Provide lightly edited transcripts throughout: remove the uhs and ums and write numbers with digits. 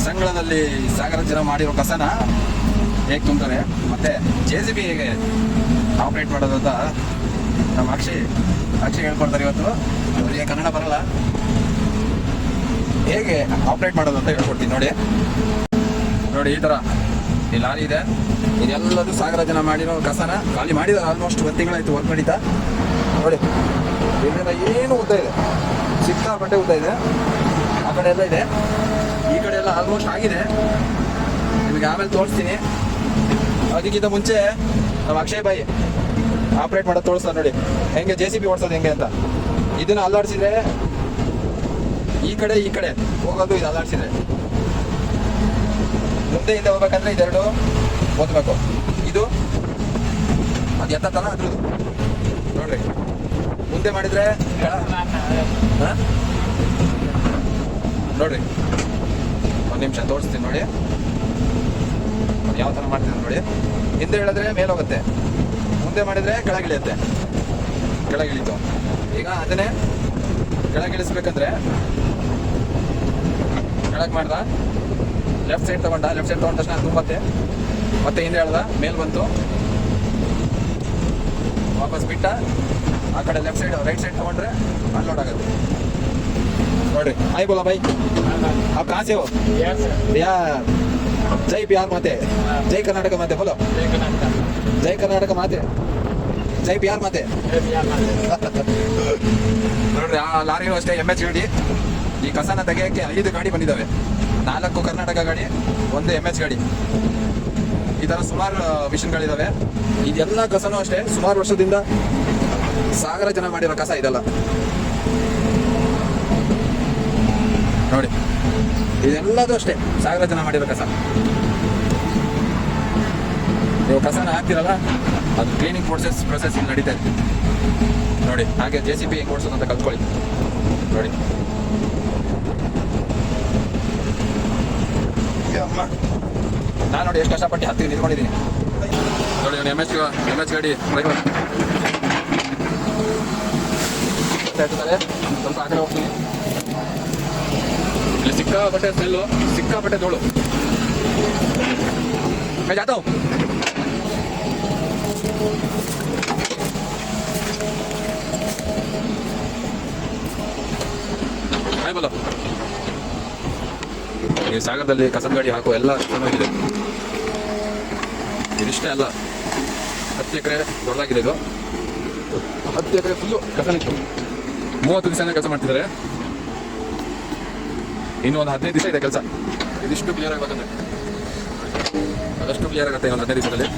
ಸಂಗಳದಲ್ಲಿ ಸಾಗರ ಜನ ಮಾಡಿರೋ ಕಸನ ಹೇಗೆ ತುಂಬ್ತಾರೆ ಮತ್ತೆ JCB ಹೇಗೆ ಆಪ್ರೇಟ್ ಮಾಡೋದು ಅಂತ ನಮ್ಮ ಅಕ್ಷಯ್ ಹೇಳ್ಕೊಡ್ತಾರೆ ಇವತ್ತು. ಅವರಿಗೆ ಕನ್ನಡ ಬರಲ್ಲ, ಹೇಗೆ ಆಪ್ರೇಟ್ ಮಾಡೋದು ಅಂತ ಹೇಳ್ಕೊಡ್ತೀನಿ. ನೋಡಿ ಈ ಥರ ಈ ಲಾರಿ ಇದೆ, ಇದೆಲ್ಲದು ಸಾಗರ ಜನ ಮಾಡಿರೋ ಕಸನ ಖಾಲಿ ಮಾಡಿದ್ದಾರೆ. ಆಲ್ಮೋಸ್ಟ್ 1 ತಿಂಗಳಾಯ್ತು ವರ್ಕ್ ನಡೀತಾ. ನೋಡಿ ಇದರಿಂದ ಏನು ಉದ್ದ ಇದೆ, ಸಿಕ್ಕಾಪಟ್ಟೆ ಉದ್ದ ಇದೆ. ಆ ಕಡೆ ಎಲ್ಲ ಇದೆ, ಈ ಕಡೆ ಎಲ್ಲ ಆಲ್ಮೋಸ್ಟ್ ಆಗಿದೆ. ನಿಮಗೆ ಆಮೇಲೆ ತೋರಿಸ್ತೀನಿ. ಅದಕ್ಕಿಂತ ಮುಂಚೆ ನಮ್ಮ ಅಕ್ಷಯ್ ಬಾಯಿ ಆಪ್ರೇಟ್ ಮಾಡೋದು ತೋರಿಸ್ತಾರೆ ನೋಡಿ, ಹೆಂಗೆ JCB ಓಡಿಸೋದು ಹೆಂಗೆ ಅಂತ. ಇದನ್ನು ಅಲ್ಲಾಡಿಸಿದ್ರೆ ಈ ಕಡೆ ಹೋಗೋದು, ಇದು ಅಲ್ಲಾಡಿಸಿದ್ರೆ ಮುಂದೆ ಹಿಂದೆ ಹೋಗ್ಬೇಕಂದ್ರೆ ಇದೆರಡು ಓದ್ಬೇಕು. ಇದು ಅದು ಎತ್ತಲ್ಲ ಅದ್ರದ್ದು ನೋಡ್ರಿ. ಮುಂದೆ ಮಾಡಿದ್ರೆ ನೋಡ್ರಿ, ಒಂದು ನಿಮಿಷ ತೋರಿಸ್ತೀನಿ ನೋಡಿ ಯಾವ ಥರ ಮಾಡ್ತೀನಿ ನೋಡಿ. ಹಿಂದೆ ಹೇಳಿದ್ರೆ ಮೇಲೆ ಹೋಗುತ್ತೆ, ಮುಂದೆ ಮಾಡಿದ್ರೆ ಕೆಳಗಿಳಿಯುತ್ತೆ. ಕೆಳಗಿಳಿತು. ಈಗ ಅದನ್ನೇ ಕೆಳಗಿಳಿಸ್ಬೇಕಂದ್ರೆ ಕೆಳಗೆ ಮಾಡ್ದ, ಲೆಫ್ಟ್ ಸೈಡ್ ತಗೊಂಡ ತಕ್ಷಣ ತುಂಬತ್ತೆ. ಮತ್ತೆ ಹಿಂದೆ ಹೇಳ್ದ, ಮೇಲ್ ಬಂತು, ವಾಪಸ್ ಬಿಟ್ಟ, ಆ ಕಡೆ ಲೆಫ್ಟ್ ಸೈಡ್ ರೈಟ್ ಸೈಡ್ ತಗೊಂಡ್ರೆ ಅನ್ಲೋಡ್ ಆಗುತ್ತೆ. ನೋಡ್ರಿ, ಹಾಯ್ ಬೋಲಾ ಭಾई, आप कहाँ से हो? बिहार. जय बिहार माते, जय कर्नाटक माते, बोलो जय कर्नाटक माते, जय बिहार माते. ನೋಡ್ರಿ, ಆ ಲಾರಿನೂ ಅಷ್ಟೇ MH ಗಾಡಿ. ಈ ಕಸನ ತೆಗೆಯಕ್ಕೆ 5 ಗಾಡಿ ಬಂದಿದ್ದಾವೆ. 4 ಕರ್ನಾಟಕ ಗಾಡಿ, 1 MH ಗಾಡಿ. ಈ ಥರ ಸುಮಾರು ಮಿಷನ್ಗಳಿದ್ದಾವೆ. ಇದೆಲ್ಲ ಕಸನೂ ಅಷ್ಟೇ ಸುಮಾರು ವರ್ಷದಿಂದ ಸಾಗರ ಜನ ಮಾಡಿರೋ ಕಸ ಇದೆಲ್ಲ. ನೋಡಿ, ಇದೆಲ್ಲದೂ ಅಷ್ಟೇ ಸಾಗರ ಜನ ಮಾಡಿರೋ ಕಸ. ನೀವು ಕಸನ ಹಾಕ್ತಿರಲ್ಲ, ಅದು ಕ್ಲೀನಿಂಗ್ ಪ್ರೊಸೆಸ್ ಇಲ್ಲಿ ನಡೀತಾ ಇದೆ ನೋಡಿ. ಹಾಗೆ JCB ಹೆಂಗೆ ಓಡಿಸೋದು ಅಂತ ಕಲ್ತ್ಕೊಳ್ಳಿ. ನೋಡಿ ನಾನು ನೋಡಿ ಎಷ್ಟು ಕಷ್ಟಪಟ್ಟು ಹತ್ತಿ ನಿಂತ್ಕೊಂಡಿದ್ದೀನಿ ನೋಡಿ. MH ಗಾಡಿ ಡ್ರೈವರ್ ಹೇಳ್ತಾರೆ, ಸ್ವಲ್ಪ ಆ ಕಡೆ ಹೋಗ್ತೀನಿ. ಇಲ್ಲಿ ಸಿಕ್ಕಾಪಟ್ಟೆ ಸ್ಮೆಲ್ಲು, ಸಿಕ್ಕಾಪಟ್ಟೆ ಧೂಳು. मैं जाता हूँ. ಹಾಯ್ ಬೋಲೋ. ಈ ಸಾಗರದಲ್ಲಿ ಕಸದ ಗಾಡಿ ಹಾಕೋ ಎಲ್ಲ ಚೆನ್ನಾಗಿದೆ. ಇದಿಷ್ಟೇ ಅಲ್ಲ, 10 ಎಕರೆ ದೊಡ್ಡದಾಗಿದೆ ಇದು. 10 ಎಕರೆ ಫುಲ್ಲು ಕಸ ನಿಂತು 30 ದಿವಸ ಕೆಲಸ ಮಾಡ್ತಿದ್ದಾರೆ. ಇನ್ನೂ ಒಂದು 15 ದಿವಸ ಇದೆ ಕೆಲಸ. ಇದಿಷ್ಟು ಕ್ಲಿಯರ್ ಆಗಬೇಕಂದ್ರೆ ಅದಷ್ಟು ಕ್ಲಿಯರ್ ಆಗುತ್ತೆ ಇನ್ನೊಂದು 15 ದಿವಸದಲ್ಲಿ.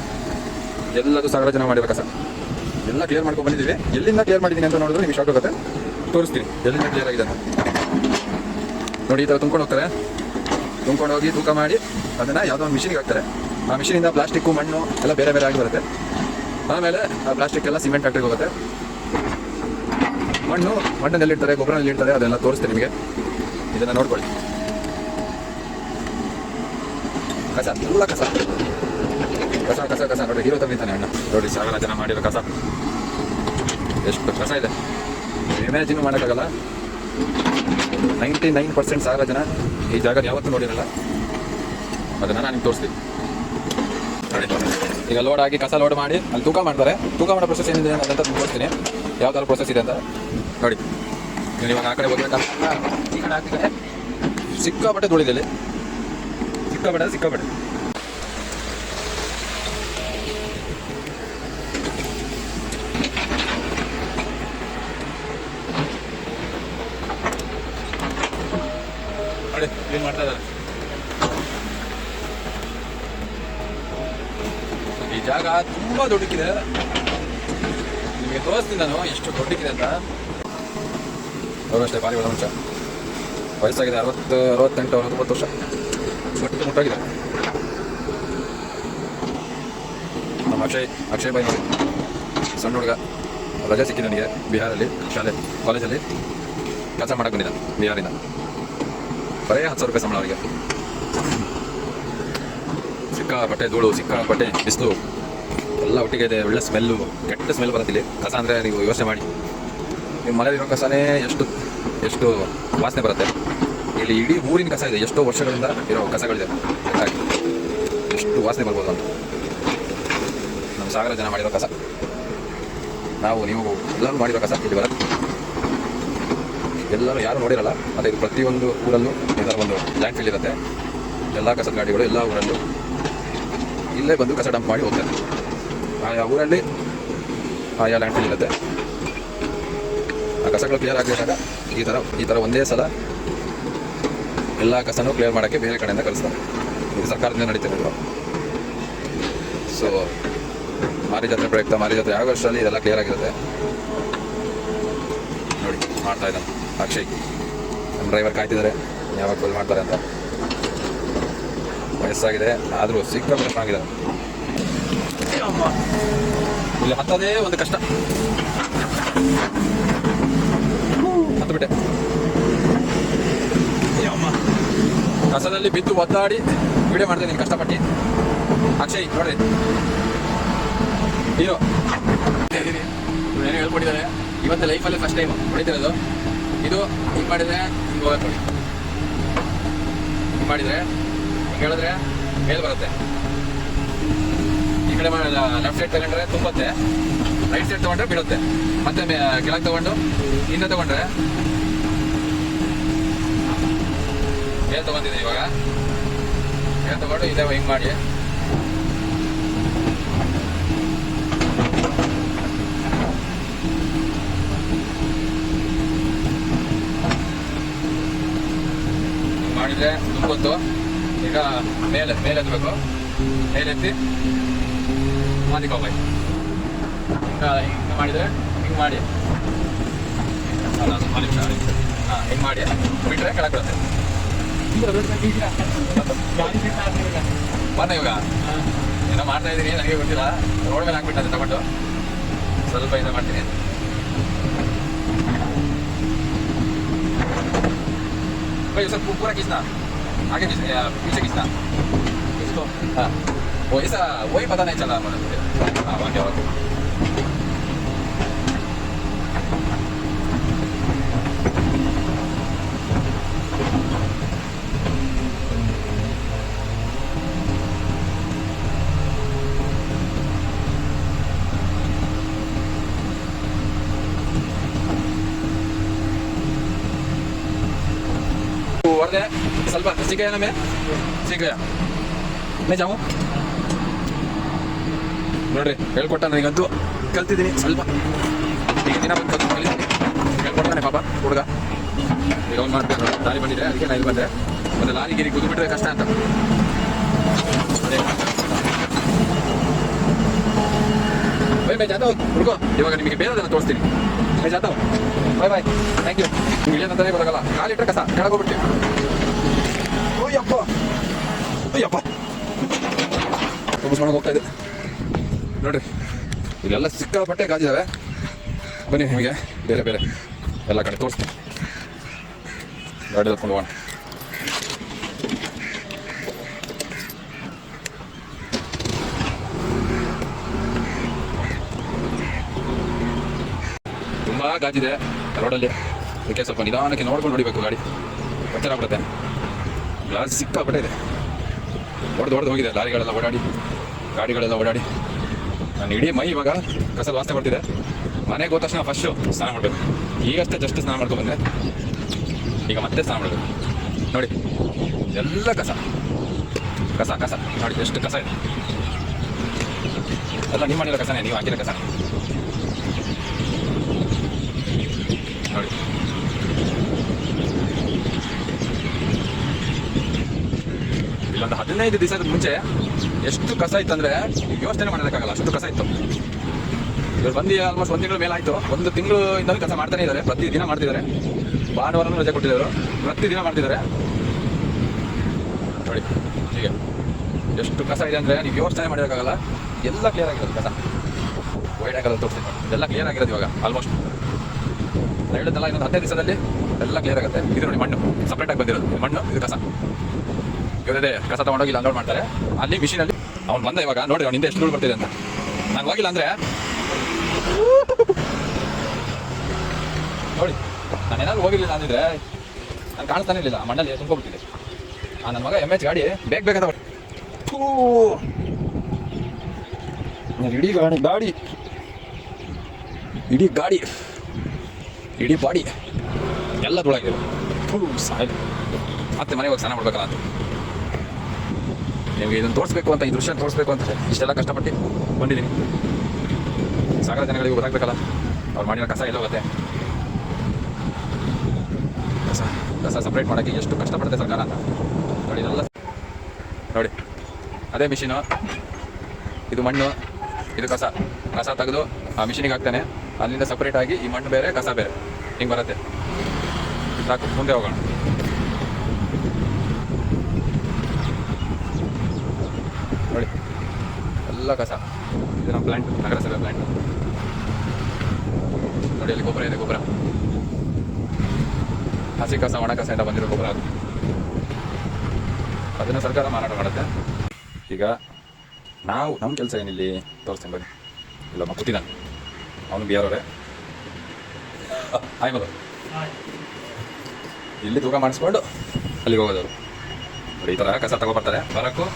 ಎಲ್ಲದು ಸಾಗರ ಜನ ಮಾಡಿರೋ ಕಸ ಎಲ್ಲ ಕ್ಲಿಯರ್ ಮಾಡ್ಕೊಂಡು ಬಂದಿದ್ದೀವಿ. ಎಲ್ಲಿಂದ ಕ್ಲಿಯರ್ ಮಾಡಿದ್ದೀನಿ ಅಂತ ನೋಡಿದ್ರೆ ನಿಮಗೆ ಶಾಕ್ ಆಗುತ್ತೆ. ತೋರಿಸ್ತೀನಿ ಎಲ್ಲಿಂದ ಕ್ಲಿಯರ್ ಆಗಿದೆ ಅಂತ. ನೋಡಿ, ಈ ಥರ ತುಂಬ್ಕೊಂಡು ಹೋಗ್ತಾರೆ. ತುಂಬ್ಕೊಂಡು ಹೋಗಿ ತೂಕ ಮಾಡಿ ಅದನ್ನು ಯಾವುದೋ ಒಂದು ಮಿಷಿನ್ಗೆ ಹಾಕ್ತಾರೆ. ಆ ಮಿಷಿನಿಂದ ಪ್ಲಾಸ್ಟಿಕ್ಕು, ಮಣ್ಣು ಎಲ್ಲ ಬೇರೆ ಬೇರೆ ಆಗಿ ಬರುತ್ತೆ. ಆಮೇಲೆ ಆ ಪ್ಲಾಸ್ಟಿಕ್ ಎಲ್ಲ ಸಿಮೆಂಟ್ ಫ್ಯಾಕ್ಟ್ರಿಗೆ ಹೋಗುತ್ತೆ. ಮಣ್ಣು ಎಲ್ಲಿಡ್ತಾರೆ, ಗೊಬ್ಬರ ಎಲ್ಲಿಡ್ತಾರೆ, ಅದೆಲ್ಲ ತೋರಿಸ್ತೀನಿ ನಿಮಗೆ. ಇದನ್ನು ನೋಡ್ಕೊಳ್ಳಿ. ಕಸ ಎಲ್ಲ ಕಸ ನೋಡಿ, ಹೀರೋ ತಂದಿದ್ದಾನೆ ಅಣ್ಣ. ನೋಡಿ, ಸಾಗರ ಜನ ಮಾಡಿರೋ ಕಸ ಎಷ್ಟು ಕಸ ಇದೆ, ಇಮ್ಯಾಜಿನ್ ಮಾಡೋಕ್ಕಾಗಲ್ಲ. 99% ಸಾಗರ ಜನ ಈ ಜಾಗ ಯಾವತ್ತೂ ನೋಡಿರಲ್ಲ. ಅದನ್ನು ನಾನು ನಿಮ್ಗೆ ತೋರಿಸ್ತೀನಿ ನೋಡಿ. ಈಗ ಲೋಡ್ ಆಗಿ ಕಸ ಲೋಡ್ ಮಾಡಿ ಅಲ್ಲಿ ತೂಕ ಮಾಡ್ತಾರೆ. ತೂಕ ಮಾಡೋ ಪ್ರೊಸೆಸ್ ಏನಿದೆ ಅಂತ ತೋರಿಸ್ತೀನಿ, ಯಾವ ಥರ ಪ್ರೊಸೆಸ್ ಇದೆ ಅಂತ ನೋಡಿ. ನೀವು ಇವಾಗ ಆ ಕಡೆ ಹೋಗ್ಬೇಕಂತ ಈ ಕಡೆ ಹಾಕ್ತಿದ್ದಾರೆ. ಸಿಕ್ಕಾಪಟ್ಟೆ ಧೂಳಿದೆ, ಸಿಕ್ಕಾಪಟ್ಟೆ. ನೋಡಿ, ಕ್ಲೀನ್ ಮಾಡ್ತಾ ಇದ್ದಾರೆ. ಈ ಜಾಗ ತುಂಬಾ ದೊಡ್ಡಕ್ಕಿದೆ. ನಿಮಗೆ ತೋರಿಸ್ತೀನಿ ನಾನು ಎಷ್ಟು ದೊಡ್ಡಕ್ಕಿದೆ ಅಂತ. ಅವರಷ್ಟೇ ಭಾರಿ ಒಳ್ಳೆ ಮನುಷ್ಯ. ವಯಸ್ಸಾಗಿದೆ 68 69 ವರ್ಷ. ಗಟ್ಟು ಮುಟ್ಟಾಗಿದೆ. ನಮ್ಮ ಅಕ್ಷಯ್ ಬಾಯಿ ನೋಡಿ, ಸಣ್ಣ ಹುಡುಗ, ರಜೆ ಸಿಕ್ಕಿ ನನಗೆ ಬಿಹಾರಲ್ಲಿ ಕಾಲೇಜಲ್ಲಿ ಕೆಲಸ ಮಾಡಕ್ಕೆ ಬಂದಿದ್ದ ಬಿಹಾರಿಂದ. ಬರೀ 10,000 ರೂಪಾಯಿ ಸಂಬಳ ಅವರಿಗೆ. ಸಿಕ್ಕಾಪಟ್ಟೆ ಧೂಳು, ಸಿಕ್ಕಾಪಟ್ಟೆ ಬಿಸಿಲು ಎಲ್ಲ ಒಟ್ಟಿಗೆ ಇದೆ. ಒಳ್ಳೆ ಸ್ಮೆಲ್ಲು, ಕೆಟ್ಟ ಸ್ಮೆಲ್ ಬರುತ್ತಿಲ್ಲ ಕಸ ಅಂದರೆ. ನೀವು ಯೋಚನೆ ಮಾಡಿ, ನಿಮ್ಮ ಮನೆಯಲ್ಲಿರೋ ಕಸನೇ ಎಷ್ಟು ವಾಸನೆ ಬರುತ್ತೆ. ಇಲ್ಲಿ ಇಡೀ ಊರಿನ ಕಸ ಇದೆ, ಎಷ್ಟೋ ವರ್ಷಗಳಿಂದ ಇರೋ ಕಸಗಳಿದೆ. ಎಷ್ಟು ವಾಸನೆ ಬರ್ಬೋದು ಅಂತ. ನಮ್ಮ ಸಾಗರ ಜನ ಮಾಡಿರೋ ಕಸ, ನಾವು ನೀವು ಎಲ್ಲರೂ ಮಾಡಿರೋ ಕಸ ಇಲ್ಲಿ ಬರೋದು. ಎಲ್ಲರೂ ಯಾರು ನೋಡಿರಲ್ಲ. ಮತ್ತು ಇದು ಪ್ರತಿಯೊಂದು ಊರಲ್ಲೂ ಈ ಥರ ಒಂದು ಲ್ಯಾಂಡ್ ಫಿಲ್ ಇರುತ್ತೆ. ಎಲ್ಲ ಕಸದ ಗಾಡಿಗಳು ಎಲ್ಲ ಊರಲ್ಲೂ ಇಲ್ಲೇ ಬಂದು ಕಸ ಡಂಪ್ ಮಾಡಿ ಹೋಗ್ತಾರೆ. ಆಯಾ ಊರಲ್ಲಿ ಆಯಾ ಲ್ಯಾಂಡ್ ಫಿಲ್ ಇರುತ್ತೆ. ಆ ಕಸಗಳು ಕ್ಲಿಯರ್ ಆಗಬೇಕಾಗ ಈ ಥರ ಒಂದೇ ಸಲ ಎಲ್ಲ ಕಸನೂ ಕ್ಲಿಯರ್ ಮಾಡೋಕ್ಕೆ ಬೇರೆ ಕಡೆಯಿಂದ ಕಳಿಸ್ತಾರೆ. ಇದು ಸರ್ಕಾರದಿಂದ ನಡೀತಿರೋದು. ಸೊ ಮಾರಿ ಜಾತ್ರೆ ಪ್ರಯುಕ್ತ ಮಾರಿ ಜಾತ್ರೆ ಯಾವ ವರ್ಷದಲ್ಲಿ ಇದೆಲ್ಲ ಕ್ಲಿಯರ್ ಆಗಿರುತ್ತೆ. ನೋಡಿ ಮಾಡ್ತಾ ಇದ್ದಾನೆ ಅಕ್ಷಯ್. ನಮ್ಮ ಡ್ರೈವರ್ ಕಾಯ್ತಿದ್ದಾರೆ ಯಾವಾಗ ಫುಲ್ ಮಾಡ್ತಾರೆ ಅಂತ. ವಯಸ್ಸಾಗಿದೆ ಆದರೂ ಸಿಕ್ಕಾಪಟ್ಟೆ ಚೆನ್ನಾಗಿದೆ. ಇಲ್ಲಿ ಹತ್ತದೇ ಒಂದು ಕಷ್ಟ. ಹತ್ತು ಬಿಟ್ಟೆ. ಕಸದಲ್ಲಿ ಬಿದ್ದು ಒದ್ದಾಡಿ ವಿಡಿಯೋ ಮಾಡ್ತೇನೆ ನೀನು ಕಷ್ಟಪಟ್ಟು. ಅಕ್ಷಯ್ ನೋಡಿ ಹೀರೋ ಏನು ಹೇಳ್ಕೊಟ್ಟಿದ್ದಾರೆ. ಇವತ್ತು ಲೈಫಲ್ಲಿ ಫಸ್ಟ್ ಟೈಮ್ ಹೊಡಿತಿರೋದು. ಇದು ಹಿಂಗೆ ಮಾಡಿದರೆ ಹಿಂಗೆ ಹೋಗಕ್ಕೆ ನೋಡಿ. ಹಿಂಗೆ ಮಾಡಿದರೆ ಹಿಂಗೆ ಹೇಳಿದ್ರೆ ಮೇಲೆ ಬರುತ್ತೆ. ಈ ಕಡೆ ಲೆಫ್ಟ್ ಸೈಡ್ ತಗೊಂಡ್ರೆ ತುಂಬುತ್ತೆ, ರೈಟ್ ಸೈಡ್ ತೊಗೊಂಡ್ರೆ ಬಿಡುತ್ತೆ. ಮತ್ತೆ ಕೆಳಗೆ ತೊಗೊಂಡು ಹಿಂದೆ ತೊಗೊಂಡ್ರೆ ಮೇಲೆ ತೊಗೊಂಡಿದೆ. ಇವಾಗ ಮೇಲೆ ತೊಗೊಂಡು ಇದೇ ಹಿಂಗೆ ಮಾಡಿ ಮಾಡಿದರೆ ತುಂಬುತ್ತು. ಈಗ ಮೇಲೆ ಎತ್ತಬೇಕು. ಮೇಲೆ ಎತ್ತಿ ಮಾದಿಕೋಬಾಯ್ ಹಿಂಗೆ ಮಾಡಿದರೆ ಹಿಂಗೆ ಮಾಡಿ ಹಿಂಗೆ ಮಾಡಿ ಬಿಟ್ಟರೆ ಕೆಳಗೆ ಬರುತ್ತೆ. ಬನ್ನ ಇವಾಗ ಏನೋ ಮಾಡ್ತಾ ಇದ್ದೀನಿ, ನನಗೆ ಗೊತ್ತಿಲ್ಲ. ರೋಡ್ ಮೇಲೆ ಹಾಕ್ಬಿಟ್ಟು ತಗೊಂಡು ಸ್ವಲ್ಪ ಇದು ಮಾಡ್ತೀನಿ. भाई सर पूरा खींचना, आगे पीछे खींचना इसको. हाँ वो ऐसा वही पता नहीं चला मुझे. हाँ वहाँ क्या हुआ. ಸ್ವಲ್ಪ ಸಿಗಯ್ಯ ನಮಗೆ ಸಿಗಯ್ಯ ಮೇ ಜಾವು ನೋಡ್ರಿ. ಹೇಳ್ಕೊಟ್ಟ ನನಗಂತೂ ಕಲ್ತಿದ್ದೀನಿ ಸ್ವಲ್ಪ. ಈಗ ದಿನ ಬಂದು ಕಲಿತೀನಿ. ಹೇಳ್ಕೊಡ್ತಾನೆ ಪಾಪ ಹುಡುಗ. ಈಗ ಅವ್ನು ಮಾಡ್ಬೇಕು ದಾರಿ ಬಂದಿದೆ, ಅದಕ್ಕೆ ನಾನು ಇಲ್ಲಿ ಬಂದೆ. ಮತ್ತೆ ಲಾರಿ ಗಿರಿ ಕುದ್ಬಿಟ್ರೆ ಕಷ್ಟ ಅಂತ. ಅದೇ ಬೈ ಜಾತ ಹುಡುಗೋ. ಇವಾಗ ನಿಮಗೆ ಬೇರೆದನ್ನ ತೋರಿಸ್ತೀನಿ. ಬೈ ಜಾತ ಬಾಯ್ ಬಾಯ್ ಥ್ಯಾಂಕ್ ಯು. ನಿಮ್ಗೆ ಏನಂತಾನೆ ಗೊತ್ತಾಗಲ್ಲ. ಕಾಲಿಟ್ರೆ ಕಸ ಕೆಳಗೆ ಹೋಗ್ಬಿಡ್ತೀವಿ. ಅಯ್ಯಪ್ಪ ಅಯ್ಯಪ್ಪ ತುಂಬಿಸ್ಕೊಂಡು ಹೋಗ್ತಾ ಇದೆ ನೋಡ್ರಿ. ಇಲ್ಲೆಲ್ಲ ಸಿಕ್ಕಾಪಟ್ಟೆ ಗಾಜಿದ್ದಾವೆ. ಬನ್ನಿ ನಿಮಗೆ ಬೇರೆ ಬೇರೆ ಎಲ್ಲ ಕಡೆ ತೋರಿಸ್ತೀನಿ. ಗಾಡಿ ತಗೊಂಡು ಹೋಗೋಣ. ತುಂಬ ಗಾಜಿದೆ ರೋಡಲ್ಲಿ. ಅದಕ್ಕೆ ಸ್ವಲ್ಪ ನಿಧಾನಕ್ಕೆ ನೋಡ್ಕೊಂಡು ಹೊಡಿಬೇಕು. ಗಾಡಿ ಪಂಚರ್ ಆಗ್ಬಿಡುತ್ತೆ. ಗ್ಲಾಸ್ ಸಿಕ್ಕಾಪಟ್ಟೆ ಇದೆ. ಹೊಡೆದು ಹೋಗಿದೆ ಲಾರಿಗಳೆಲ್ಲ ಓಡಾಡಿ, ಗಾಡಿಗಳೆಲ್ಲ ಓಡಾಡಿ. ನಾನು ಇಡೀ ಮೈ ಇವಾಗ ಕಸದ ವಾಸನೆ ಬರ್ತಿದೆ. ಮನೆಗೆ ಹೋದ ತಕ್ಷಣ ಫಸ್ಟು ಸ್ನಾನ ಮಾಡಬೇಕು. ಈಗಷ್ಟೇ ಜಸ್ಟ್ ಸ್ನಾನ ಮಾಡ್ಕೊಂಡ್ಬಂದೆ. ಈಗ ಮತ್ತೆ ಸ್ನಾನ ಮಾಡಬೇಕು. ನೋಡಿ ಎಲ್ಲ ಕಸ ಕಸ ಕಸ ನೋಡಿ ಎಷ್ಟು ಕಸ ಇದೆ. ಎಲ್ಲ ನೀವು ಮಾಡಿರೋ ಕಸನೇ, ನೀವು ಹಾಕಿರೋ ಕಸ ನೋಡಿ. ಇಲ್ಲೊಂದು 15 ದಿವಸದ ಮುಂಚೆ ಎಷ್ಟು ಕಸ ಇತ್ತಂದ್ರೆ ಯೋಚನೆ ಮಾಡೋದಕ್ಕಾಗಲ್ಲ, ಅಷ್ಟು ಕಸ ಇತ್ತು. ಇವ್ರು ಬಂದು ಆಲ್ಮೋಸ್ಟ್ 1 ತಿಂಗಳ ಮೇಲೆ ಆಯಿತು. 1 ತಿಂಗಳಿಂದ ಕೆಲಸ ಮಾಡ್ತಾನೆ ಇದ್ದಾರೆ. ಪ್ರತಿದಿನ ಮಾಡ್ತಿದ್ದಾರೆ. ಭಾನುವಾರನೂ ರಜೆ ಕೊಟ್ಟಿದ್ದಾರೆ. ಪ್ರತಿದಿನ ಮಾಡ್ತಿದ್ದಾರೆ ನೋಡಿ. ಹೀಗೆ ಎಷ್ಟು ಕಸ ಇದೆ ಅಂದರೆ ನೀವು ಯೋಚನೆ ಮಾಡೋಕ್ಕಾಗಲ್ಲ. ಎಲ್ಲ ಕ್ಲಿಯರ್ ಆಗಿರೋದು ಕಸ. ವೈಡ್ ಆಗೋದು ತೋರಿಸ್ತೀನಿ. ಎಲ್ಲ ಕ್ಲಿಯರ್ ಆಗಿರೋದು ಇವಾಗ ಆಲ್ಮೋಸ್ಟ್. ನಾನು ಹೇಳಿದ್ದಲ್ಲ, ಇನ್ನೊಂದು 15 ದಿವಸದಲ್ಲಿ ಎಲ್ಲ ಕ್ಲಿಯರ್ ಆಗುತ್ತೆ. ಇದು ನೋಡಿ ಮಣ್ಣು ಸಪ್ರೇಟಾಗಿ ಬಂದಿರೋದು. ಮಣ್ಣು ಇದು ಕಸ. ಇವರದೇ ಕಸ ತೊಗೊಂಡೋಗಿ ಇಲ್ಲಿ ಅನ್ಲೋಡ್ ಮಾಡ್ತಾರೆ. ಅಲ್ಲಿ ಮಿಷಿನಲ್ಲಿ ಅವ್ನು ಬಂದ ಇವಾಗ ನೋಡಿ ಅವ್ನು ಹಿಂದೆ ಎಷ್ಟು ಧೂಳು ಬರ್ತಿದೆ ಅಂತ. ನಾನು ಹೋಗಿಲ್ಲ ಅಂದರೆ ನೋಡಿ, ನಾನು ಏನಾದ್ರು ಹೋಗಿರಲಿಲ್ಲ ಅಂದಿದ್ರೆ ನಾನು ಕಾಣಿಸ್ತಾನೆ ಇರಲಿಲ್ಲ, ಮಣ್ಣಲ್ಲಿ ತುಂಬ್ಕೊಬಿಟ್ಟಿದೆ. ನನ್ನ ಮಗ MH ಗಾಡಿ ಬೇಕಂತ ಇಡೀ ಗಾಡಿ ಇಡೀ ಬಾಡಿ ಎಲ್ಲ ತುಳಾಗಿದೆ. ಸಾಯಿಲ್ ಮತ್ತೆ ಮನೆಗೆ ಹೋಗಿ ಸ್ನಾನ ಮಾಡ್ಬೇಕಲ್ಲ ಅಂತ. ನಿಮಗೆ ಇದನ್ನು ತೋರಿಸ್ಬೇಕು ಅಂತ, ಈ ದೃಶ್ಯ ತೋರಿಸ್ಬೇಕು ಅಂತ ಇಷ್ಟೆಲ್ಲ ಕಷ್ಟಪಟ್ಟು ಬಂದಿದ್ದೀನಿ. ಸಾಗರ ಜನಗಳಿಗೆ ಗೊತ್ತಾಗಬೇಕಲ್ಲ ಅವ್ರು ಮಾಡಿರೋ ಕಸ ಎಲ್ಲ ಹೋಗುತ್ತೆ. ಕಸ ಸಪ್ರೇಟ್ ಮಾಡೋಕ್ಕೆ ಎಷ್ಟು ಕಷ್ಟಪಡುತ್ತೆ ಸರ್ಕಾರ ಅಂತ ನೋಡಿ. ಇದೆಲ್ಲ ನೋಡಿ, ಅದೇ ಮಿಷಿನು, ಇದು ಮಣ್ಣು, ಇದು ಕಸ ತೆಗೆದು ಆ ಮಿಷಿನಿಗೆ ಹಾಕ್ತಾನೆ. ಅಲ್ಲಿಂದ ಸಪ್ರೇಟ್ ಆಗಿ ಈ ಮಣ್ಣು ಬೇರೆ ಕಸ ಬೇರೆ ಹಿಂಗೆ ಬರುತ್ತೆ. ಸಾಕು, ಮುಂದೆ ಹೋಗೋಣ. ನೋಡಿ ಎಲ್ಲ ಕಸ, ಇದು ನಮ್ಮ ಪ್ಲ್ಯಾಂಟ್, ನಗರಸಭೆ ಪ್ಲ್ಯಾಂಟ್. ನೋಡಿ ಅಲ್ಲಿ ಗೊಬ್ಬರ ಇದೆ, ಗೊಬ್ಬರ ಹಸಿ ಕಸ ಒಣ ಕಸ ಎಲ್ಲ ಬಂದಿರೋ ಗೊಬ್ಬರ ಅದು. ಅದನ್ನು ಸರ್ಕಾರ ಮಾರಾಟ ಮಾಡುತ್ತೆ. ಈಗ ನಾವು ನಮ್ಮ ಕೆಲಸ ಏನಿಲ್ಲಿ ತೋರಿಸ್ತೀನಿ ಬನ್ನಿ. ಇಲ್ಲ ಕೂತಿದ್ದಾನೆ ಅವನು ಬಿಯಾರವ್ರೆ. ಆಯ್ ಮಗ ಇಲ್ಲಿ ತೂಕ ಮಾಡಿಸ್ಕೊಂಡು ಅಲ್ಲಿಗೆ ಹೋಗೋದವರು. ನೋಡಿ ಈ ಥರ ಕಸ ತಗೊಬರ್ತಾರೆ. ಬರೋಕ್ಕೂ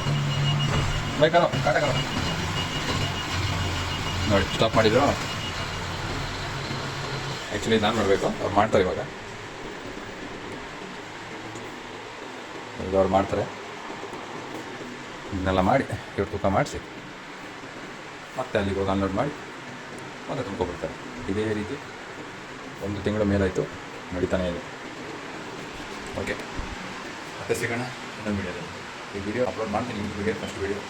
ಬೈಕರೋ ಕಾಟಕರೋ ನೋಡಿ ಸ್ಟಾಪ್ ಮಾಡಿದ್ರು. ಆ್ಯಕ್ಚುಲಿ ನಾನು ಮಾಡಬೇಕು, ಅವ್ರು ಮಾಡ್ತಾರೆ ಇವಾಗ. ಅವ್ರು ಮಾಡ್ತಾರೆ, ಇದನ್ನೆಲ್ಲ ಮಾಡಿ ಇವ್ರು ತೂಕ ಮಾಡಿಸಿ ಮತ್ತೆ ಅಲ್ಲಿಗೆ ಹೋಗಿ ಅನ್ಲೋಡ್ ಮಾಡಿ ಮತ್ತೆ ತುಂಬ್ಕೊಬಿಡ್ತಾರೆ. ಇದೇ ರೀತಿ 1 ತಿಂಗಳ ಮೇಲಾಯಿತು ನಡೀತಾನೆ ಇದೆ. ಓಕೆ, ಮತ್ತೆ ಸಿಗೋಣ ಇನ್ನೊಂದು ವೀಡಿಯೋದಲ್ಲಿ. ಈ ವಿಡಿಯೋ ಅಪ್ಲೋಡ್ ಮಾಡ್ತೀನಿ ಯೂಟ್ಯೂಬ್ಗೆ ಫಸ್ಟ್ ವೀಡಿಯೋ.